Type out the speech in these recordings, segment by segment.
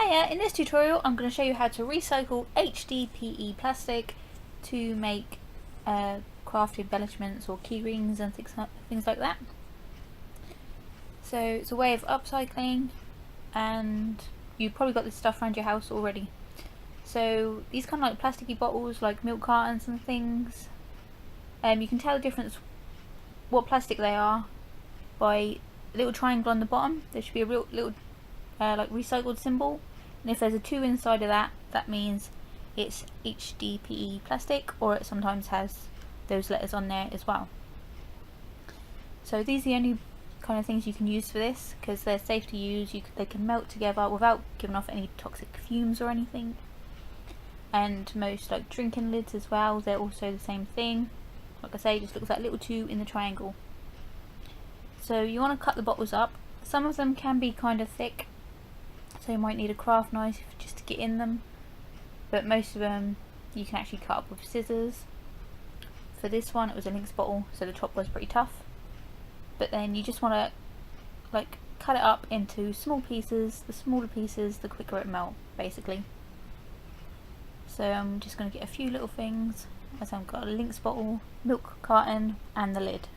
Hiya, in this tutorial I'm going to show you how to recycle HDPE plastic to make craft embellishments or key rings and things like that. So it's a way of upcycling, and you've probably got this stuff around your house already. So these kind of like plasticky bottles, like milk cartons and things, you can tell the difference what plastic they are by a little triangle on the bottom. There should be a real little like recycled symbol, and if there's a 2 inside of that, that means it's HDPE plastic, or it sometimes has those letters on there as well. So these are the only kind of things you can use for this, because they're safe to use. They can melt together without giving off any toxic fumes or anything. And most like drinking lids as well, they're also the same thing. Like I say, it just looks like a little 2 in the triangle. So you want to cut the bottles up. Some of them can be kind of thick, so you might need a craft knife just to get in them, but most of them you can actually cut up with scissors. For this one it was a Lynx bottle, so the top was pretty tough, but then you just want to like cut it up into small pieces. The smaller pieces, the quicker it melts, basically. So I'm just going to get a few little things, as I've got a Lynx bottle, milk carton and the lid.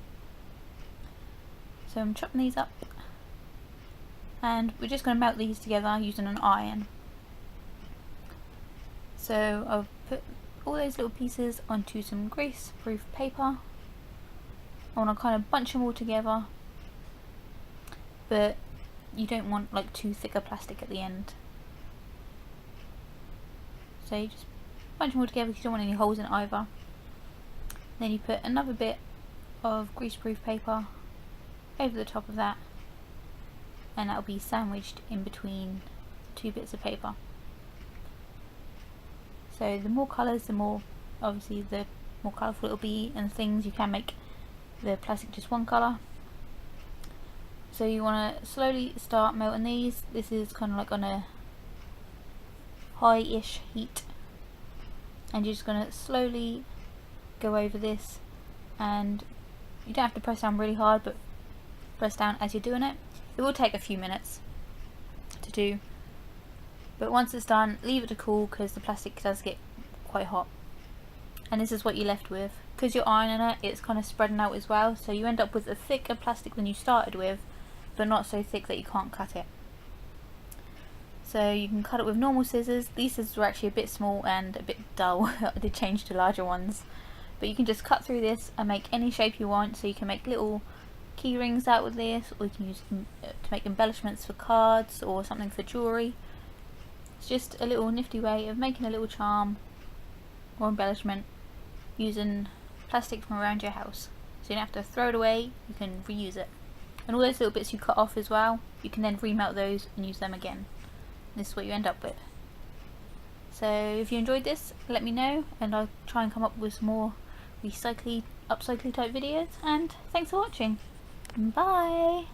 So I'm chopping these up, and we're just going to melt these together using an iron. So I've put all those little pieces onto some grease-proof paper. I want to kind of bunch them all together, but you don't want like too thick a plastic at the end. So you just bunch them all together because you don't want any holes in either. Then you put another bit of grease-proof paper over the top of that, and that'll be sandwiched in between 2 bits of paper. So the more colours, the more obviously the more colourful it'll be, and things you can make the plastic just one colour. So you want to slowly start melting these. This is kind of like on a high-ish heat, and you're just going to slowly go over this, and you don't have to press down really hard, but press down as you're doing it. It will take a few minutes to do, but once it's done, leave it to cool because the plastic does get quite hot. And this is what you're left with. Because you're ironing it, it's kind of spreading out as well, so you end up with a thicker plastic than you started with, but not so thick that you can't cut it. So you can cut it with normal scissors. These scissors were actually a bit small and a bit dull. I did change to larger ones, but you can just cut through this and make any shape you want. So you can make little key rings out with this, or you can use them to make embellishments for cards or something for jewellery. It's just a little nifty way of making a little charm or embellishment using plastic from around your house. So you don't have to throw it away, you can reuse it. And all those little bits you cut off as well, you can then remelt those and use them again. This is what you end up with. So if you enjoyed this, let me know, and I'll try and come up with some more upcycly type videos. And thanks for watching. Bye!